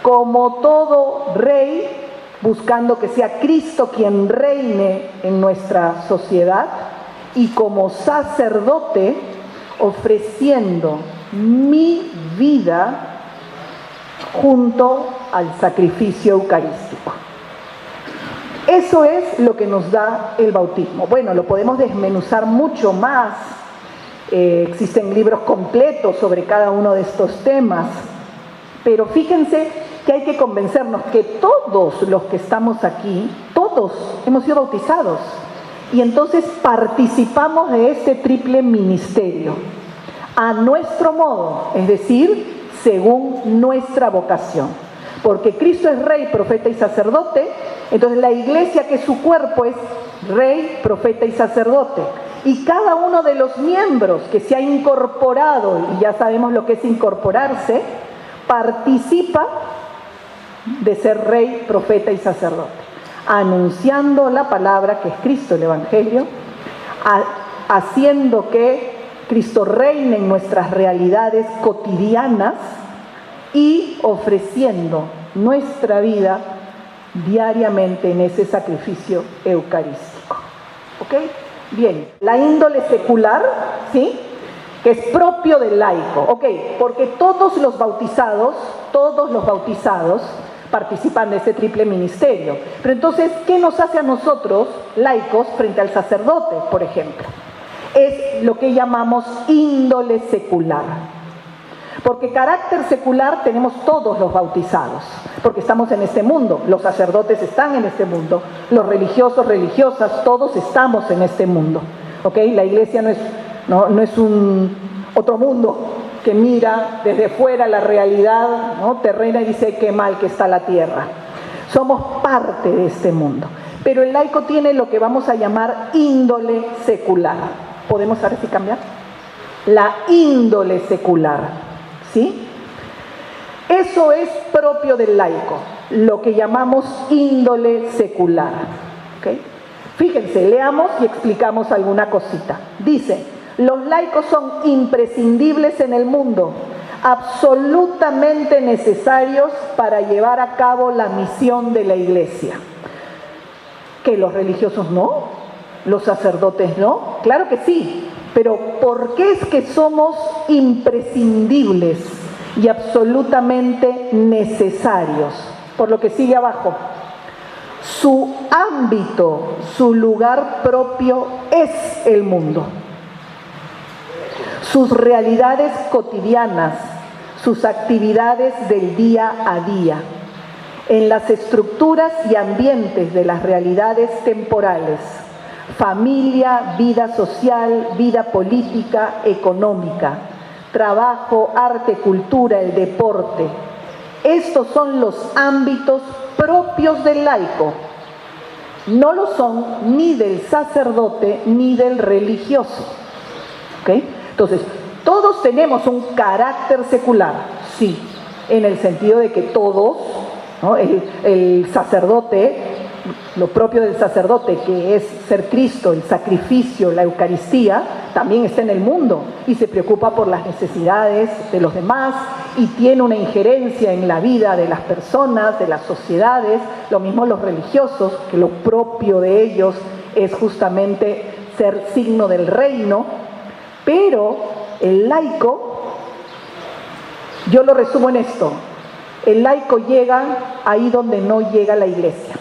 Como todo rey, buscando que sea Cristo quien reine en nuestra sociedad. Y como sacerdote, ofreciendo mi vida junto al sacrificio eucarístico. Eso es lo que nos da el bautismo. Bueno, lo podemos desmenuzar mucho más. Existen libros completos sobre cada uno de estos temas. Pero fíjense que hay que convencernos que todos los que estamos aquí, todos hemos sido bautizados. Y entonces participamos de este triple ministerio. A nuestro modo, es decir, según nuestra vocación. Porque Cristo es rey, profeta y sacerdote. Entonces la iglesia, que es su cuerpo, es rey, profeta y sacerdote. Y cada uno de los miembros que se ha incorporado, y ya sabemos lo que es incorporarse, participa de ser rey, profeta y sacerdote, anunciando la palabra que es Cristo, el Evangelio, haciendo que Cristo reine en nuestras realidades cotidianas y ofreciendo nuestra vida diariamente en ese sacrificio eucarístico. ¿Ok? Bien, la índole secular, ¿sí?, que es propio del laico. ¿Ok? Porque todos los bautizados participan de ese triple ministerio. Pero entonces, ¿qué nos hace a nosotros, laicos, frente al sacerdote, por ejemplo? Es lo que llamamos índole secular. Porque carácter secular tenemos todos los bautizados, porque estamos en este mundo, los sacerdotes están en este mundo, los religiosos, religiosas, todos estamos en este mundo, ¿ok? La iglesia no es un otro mundo que mira desde fuera la realidad, ¿no?, terrena y dice qué mal que está la tierra. Somos parte de este mundo, pero el laico tiene lo que vamos a llamar índole secular. ¿Podemos saber si cambiar? La índole secular. ¿Sí? Eso es propio del laico, lo que llamamos índole secular. ¿Okay? Fíjense, leamos y explicamos alguna cosita. Dice, los laicos son imprescindibles en el mundo, absolutamente necesarios para llevar a cabo la misión de la iglesia. ¿Que los religiosos no? ¿Los sacerdotes no? Claro que sí. Pero ¿por qué es que somos imprescindibles y absolutamente necesarios? Por lo que sigue abajo. Su ámbito, su lugar propio es el mundo. Sus realidades cotidianas, sus actividades del día a día, en las estructuras y ambientes de las realidades temporales. Familia, vida social, vida política, económica, trabajo, arte, cultura, el deporte. Estos son los ámbitos propios del laico. No lo son ni del sacerdote ni del religioso. ¿Okay? Entonces, todos tenemos un carácter secular, sí, en el sentido de que todos, ¿no?, el sacerdote, lo propio del sacerdote, que es ser Cristo, el sacrificio, la Eucaristía, también está en el mundo y se preocupa por las necesidades de los demás y tiene una injerencia en la vida de las personas, de las sociedades. Lo mismo los religiosos, que lo propio de ellos es justamente ser signo del reino, pero el laico, yo lo resumo en esto, el laico llega ahí donde no llega la iglesia.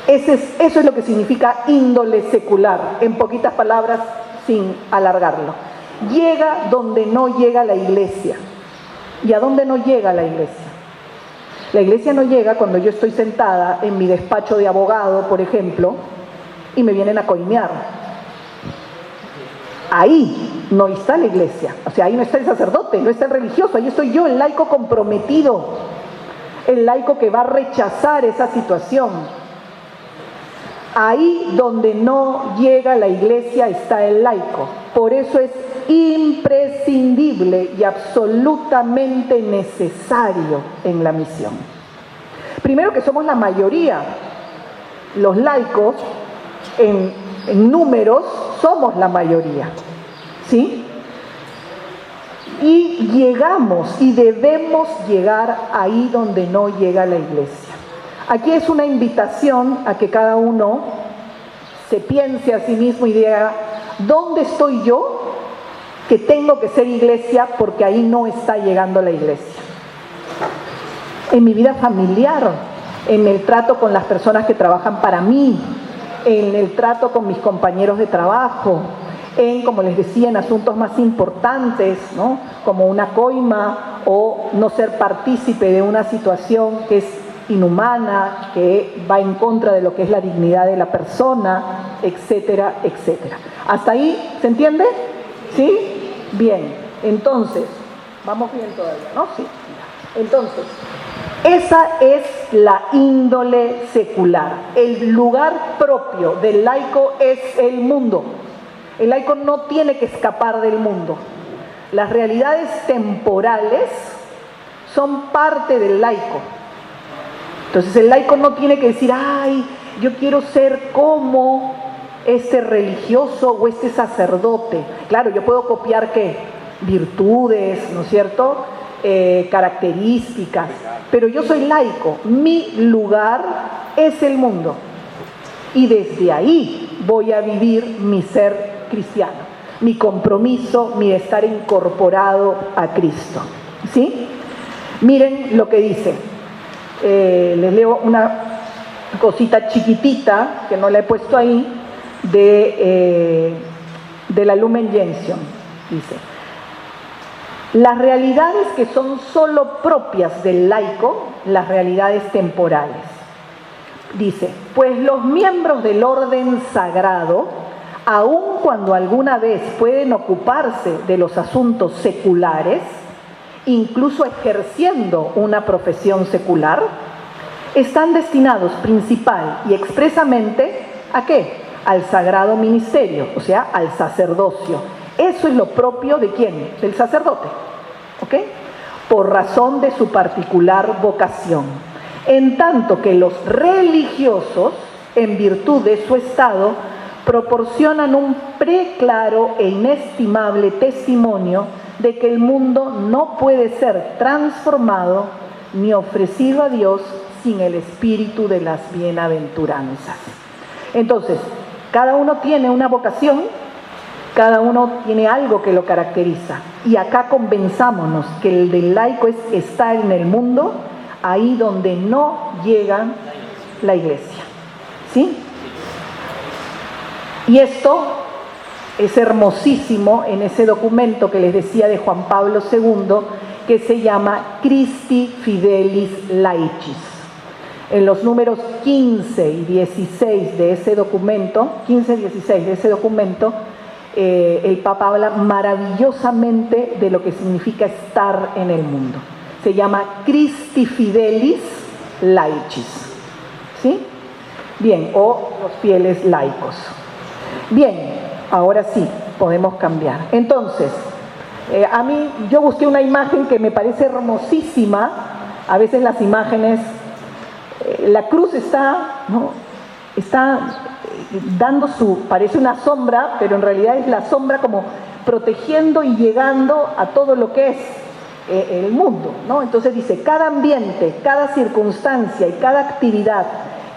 Eso es lo que significa índole secular, en poquitas palabras, sin alargarlo. Llega donde no llega la iglesia. ¿Y a dónde no llega la iglesia? La iglesia no llega cuando yo estoy sentada en mi despacho de abogado, por ejemplo, y me vienen a coimear. Ahí no está la iglesia, o sea, ahí no está el sacerdote, no está el religioso, ahí estoy yo, el laico comprometido, el laico que va a rechazar esa situación. Ahí donde no llega la iglesia está el laico. Por eso es imprescindible y absolutamente necesario en la misión. Primero que somos la mayoría. Los laicos, en números, somos la mayoría. ¿Sí? Y llegamos y debemos llegar ahí donde no llega la iglesia. Aquí es una invitación a que cada uno se piense a sí mismo y diga, ¿dónde estoy yo que tengo que ser iglesia porque ahí no está llegando la iglesia? En mi vida familiar, en el trato con las personas que trabajan para mí, en el trato con mis compañeros de trabajo, en, como les decía, en asuntos más importantes, ¿no?, como una coima o no ser partícipe de una situación que es inhumana, que va en contra de lo que es la dignidad de la persona, etcétera, etcétera. ¿Hasta ahí se entiende? ¿Sí? Bien. Entonces, vamos bien todavía, ¿no? Sí. Entonces, esa es la índole secular. El lugar propio del laico es el mundo. El laico no tiene que escapar del mundo. Las realidades temporales son parte del laico. Entonces el laico no tiene que decir, ay, yo quiero ser como este religioso o este sacerdote. Claro, yo puedo copiar ¿qué? Virtudes, ¿no es cierto? Características, pero yo soy laico. Mi lugar es el mundo y desde ahí voy a vivir mi ser cristiano, mi compromiso, mi estar incorporado a Cristo. ¿Sí? Miren lo que dice. Les leo una cosita chiquitita, que no la he puesto ahí, de la Lumen Gentium. Dice, Las realidades que son solo propias del laico, las realidades temporales. Dice, pues los miembros del orden sagrado, aun cuando alguna vez pueden ocuparse de los asuntos seculares, incluso ejerciendo una profesión secular, están destinados principal y expresamente ¿a qué? Al sagrado ministerio, o sea, al sacerdocio. Eso es lo propio ¿de quién? Del sacerdote, ¿ok? Por razón de su particular vocación. En tanto que los religiosos, en virtud de su estado, proporcionan un preclaro e inestimable testimonio de que el mundo no puede ser transformado ni ofrecido a Dios sin el espíritu de las bienaventuranzas. Entonces, cada uno tiene una vocación, cada uno tiene algo que lo caracteriza. Y acá convenzámonos que el del laico es estar en el mundo, ahí donde no llega la iglesia. ¿Sí? Y esto es hermosísimo en ese documento que les decía de Juan Pablo II, que se llama Christi Fidelis Laicis. En los números 15 y 16 de ese documento, 15 y 16 de ese documento, el Papa habla maravillosamente de lo que significa estar en el mundo. Se llama Christi Fidelis Laicis. ¿Sí? Bien, o los fieles laicos. Bien, ahora sí, podemos cambiar. Entonces, yo busqué una imagen que me parece hermosísima. A veces las imágenes, la cruz está, ¿no? Está dando parece una sombra, pero en realidad es la sombra como protegiendo y llegando a todo lo que es el mundo, ¿no? Entonces dice, cada ambiente, cada circunstancia y cada actividad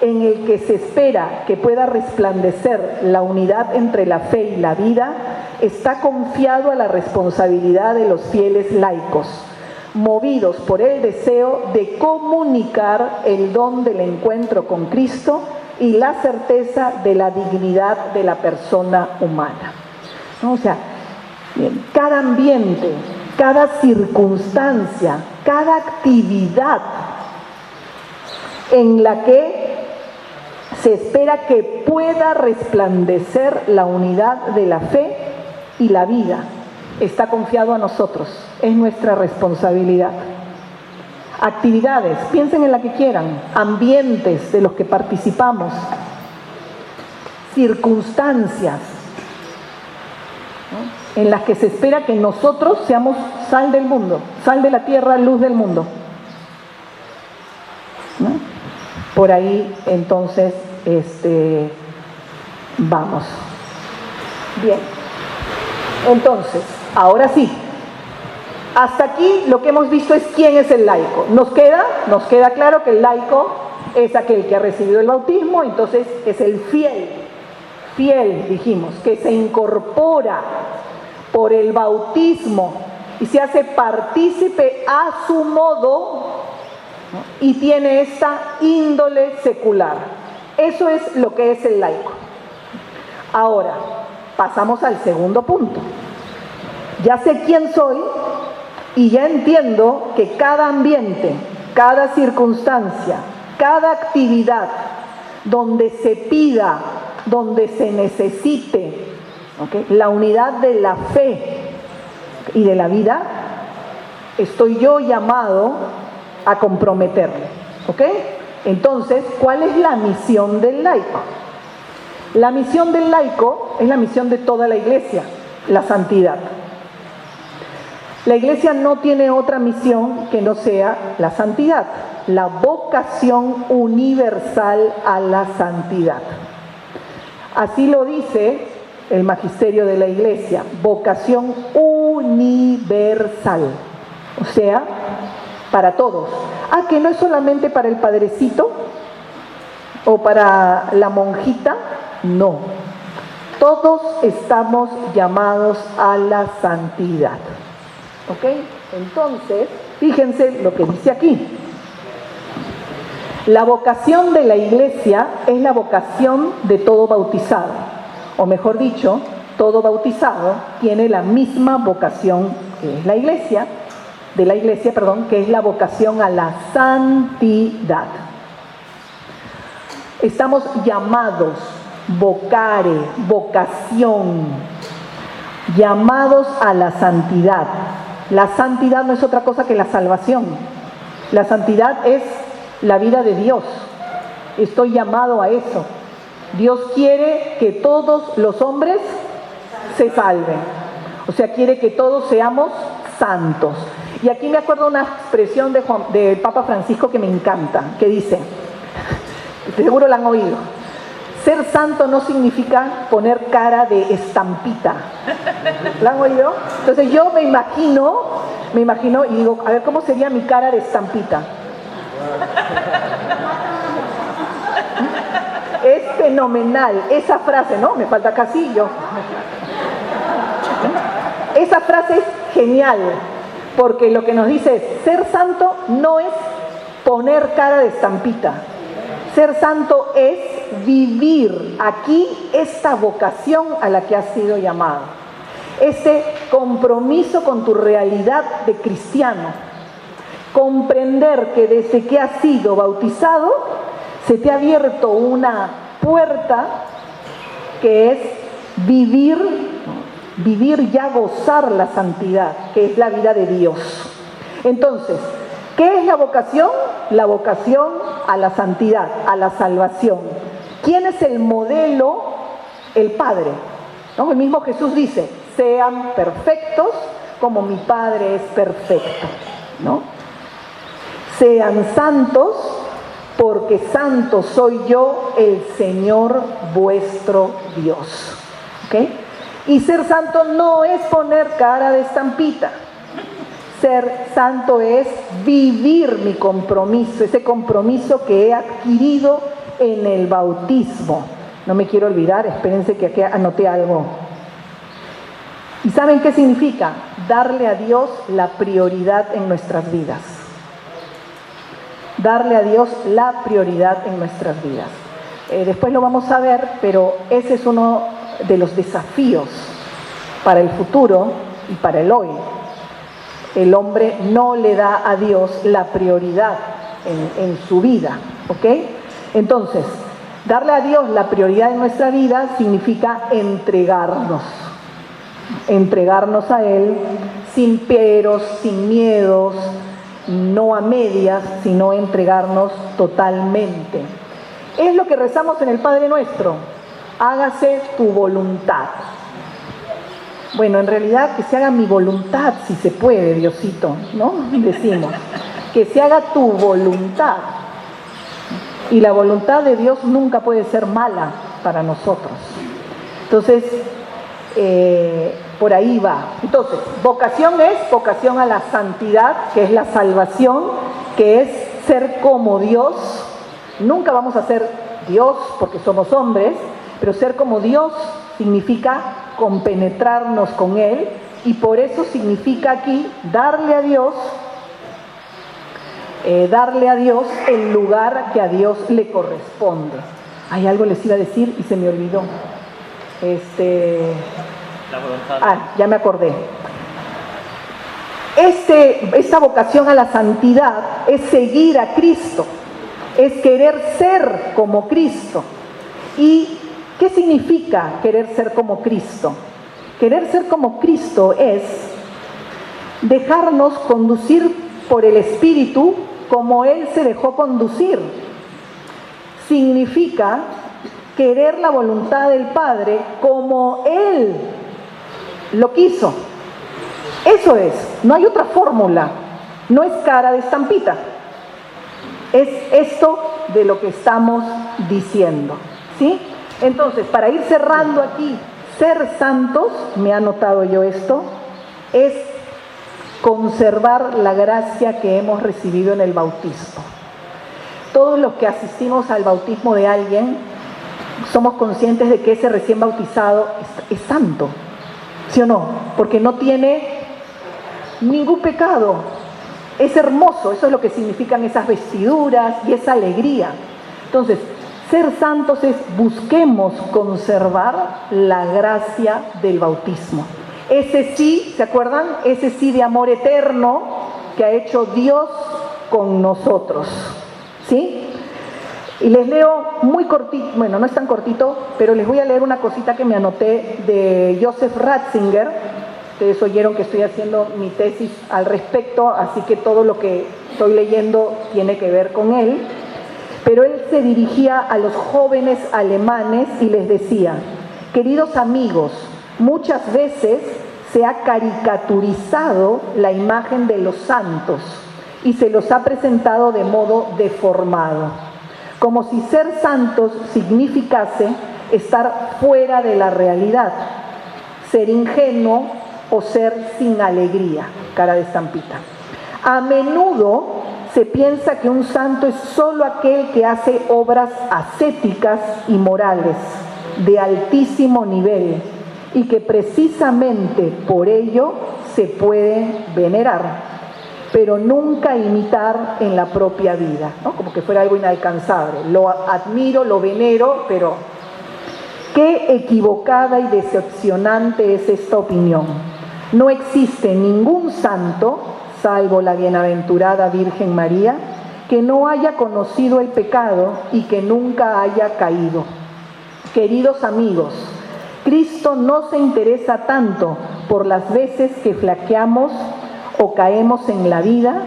en el que se espera que pueda resplandecer la unidad entre la fe y la vida, está confiado a la responsabilidad de los fieles laicos, movidos por el deseo de comunicar el don del encuentro con Cristo y la certeza de la dignidad de la persona humana. ¿No? O sea, cada ambiente, cada circunstancia, cada actividad en la que se espera que pueda resplandecer la unidad de la fe y la vida, está confiado a nosotros, es nuestra responsabilidad. Actividades, piensen en la que quieran, ambientes de los que participamos, circunstancias, ¿no? En las que se espera que nosotros seamos sal del mundo, sal de la tierra, luz del mundo, ¿no? Por ahí entonces vamos. Bien, entonces, ahora sí, hasta aquí lo que hemos visto es quién es el laico. Nos queda claro que el laico es aquel que ha recibido el bautismo, entonces es el fiel dijimos, que se incorpora por el bautismo y se hace partícipe a su modo, ¿no? Y tiene esta índole secular. Eso es lo que es el laico. Ahora, pasamos al segundo punto. Ya sé quién soy y ya entiendo que cada ambiente, cada circunstancia, cada actividad donde se pida, donde se necesite, ¿okay?, la unidad de la fe y de la vida, estoy yo llamado a comprometerme. ¿Ok? Entonces, ¿cuál es la misión del laico? La misión del laico es la misión de toda la iglesia, la santidad. La iglesia no tiene otra misión que no sea la santidad, la vocación universal a la santidad. Así lo dice el magisterio de la iglesia, vocación universal, o sea, para todos. Que no es solamente para el padrecito o para la monjita, no. Todos estamos llamados a la santidad. ¿Ok? Entonces, fíjense lo que dice aquí. La vocación de la iglesia es la vocación de todo bautizado. O mejor dicho, todo bautizado tiene la misma vocación que es la iglesia, que es la vocación a la santidad. Estamos llamados, vocare, vocación, llamados a la santidad. La santidad no es otra cosa que la salvación. La santidad es la vida de Dios. Estoy llamado a eso. Dios quiere que todos los hombres se salven. O sea, quiere que todos seamos santos. Y aquí me acuerdo una expresión del Papa Francisco que me encanta, que dice, seguro la han oído, ser santo no significa poner cara de estampita. ¿La han oído? Entonces yo me imagino y digo, a ver, ¿cómo sería mi cara de estampita? Es fenomenal esa frase, ¿no? Me falta Casillo. Esa frase es genial, porque lo que nos dice es, ser santo no es poner cara de estampita. Ser santo es vivir aquí esta vocación a la que has sido llamado. Este compromiso con tu realidad de cristiano. Comprender que desde que has sido bautizado, se te ha abierto una puerta que es vivir ya gozar la santidad, que es la vida de Dios. Entonces, ¿qué es la vocación? La vocación a la santidad, a la salvación. ¿Quién es el modelo? El Padre, ¿no? El mismo Jesús dice, sean perfectos como mi Padre es perfecto, ¿no? Sean santos porque santo soy yo, el Señor vuestro Dios. ¿Ok? Y ser santo no es poner cara de estampita. Ser santo es vivir mi compromiso, ese compromiso que he adquirido en el bautismo. No me quiero olvidar, espérense que aquí anoté algo. ¿Y saben qué significa? Darle a Dios la prioridad en nuestras vidas. Darle a Dios la prioridad en nuestras vidas. Después lo vamos a ver, pero ese es uno de los desafíos para el futuro y para el hoy. El hombre no le da a Dios la prioridad en su vida, ¿ok? Entonces, darle a Dios la prioridad en nuestra vida significa entregarnos a Él sin peros, sin miedos, no a medias, sino entregarnos totalmente. Es lo que rezamos en el Padre Nuestro, hágase tu voluntad. Bueno, en realidad que se haga mi voluntad, si se puede, Diosito, ¿no? Decimos, que se haga tu voluntad. Y la voluntad de Dios nunca puede ser mala para nosotros. Entonces, por ahí va. Entonces, vocación es vocación a la santidad, que es la salvación, que es ser como Dios. Nunca vamos a ser Dios porque somos hombres, pero ser como Dios significa compenetrarnos con Él, y por eso significa aquí darle a Dios el lugar que a Dios le corresponde. Hay algo les iba a decir y se me olvidó. La voluntad. Ya me acordé. Esta vocación a la santidad es seguir a Cristo, es querer ser como Cristo. ¿Y qué significa querer ser como Cristo? Querer ser como Cristo es dejarnos conducir por el Espíritu como Él se dejó conducir. Significa querer la voluntad del Padre como Él lo quiso. Eso es, no hay otra fórmula, no es cara de estampita. Es esto de lo que estamos diciendo, ¿sí? Entonces, para ir cerrando aquí, ser santos, me he anotado yo esto, es conservar la gracia que hemos recibido en el bautismo. Todos los que asistimos al bautismo de alguien somos conscientes de que ese recién bautizado es santo, ¿sí o no? Porque no tiene ningún pecado. Es hermoso, eso es lo que significan esas vestiduras y esa alegría. Entonces, ser santos es busquemos conservar la gracia del bautismo. Ese sí, ¿se acuerdan? Ese sí de amor eterno que ha hecho Dios con nosotros. ¿Sí? Y les leo muy cortito, bueno, no es tan cortito, pero les voy a leer una cosita que me anoté de Joseph Ratzinger. Ustedes oyeron que estoy haciendo mi tesis al respecto, así que todo lo que estoy leyendo tiene que ver con él. Pero él se dirigía a los jóvenes alemanes y les decía: queridos amigos, muchas veces se ha caricaturizado la imagen de los santos y se los ha presentado de modo deformado, como si ser santos significase estar fuera de la realidad, ser ingenuo o ser sin alegría, cara de estampita. A menudo se piensa que un santo es solo aquel que hace obras ascéticas y morales de altísimo nivel y que precisamente por ello se puede venerar, pero nunca imitar en la propia vida, ¿no? Como que fuera algo inalcanzable. Lo admiro, lo venero, pero qué equivocada y decepcionante es esta opinión. No existe ningún santo, salvo la bienaventurada Virgen María, que no haya conocido el pecado y que nunca haya caído. Queridos amigos, Cristo no se interesa tanto por las veces que flaqueamos o caemos en la vida,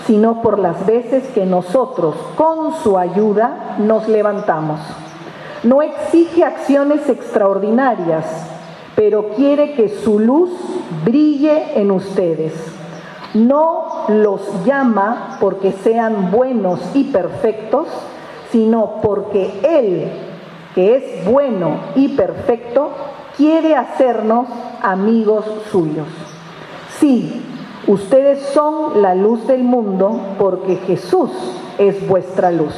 sino por las veces que nosotros, con su ayuda, nos levantamos. No exige acciones extraordinarias, pero quiere que su luz brille en ustedes. No los llama porque sean buenos y perfectos, sino porque Él, que es bueno y perfecto, quiere hacernos amigos suyos. Sí, ustedes son la luz del mundo porque Jesús es vuestra luz.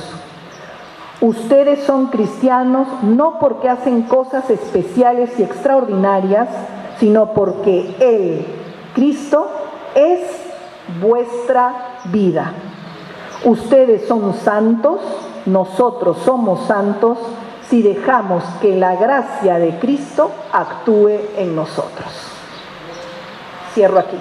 Ustedes son cristianos no porque hacen cosas especiales y extraordinarias, sino porque Él, Cristo, es vuestra vida. Ustedes son santos, nosotros somos santos, si dejamos que la gracia de Cristo actúe en nosotros. Cierro aquí.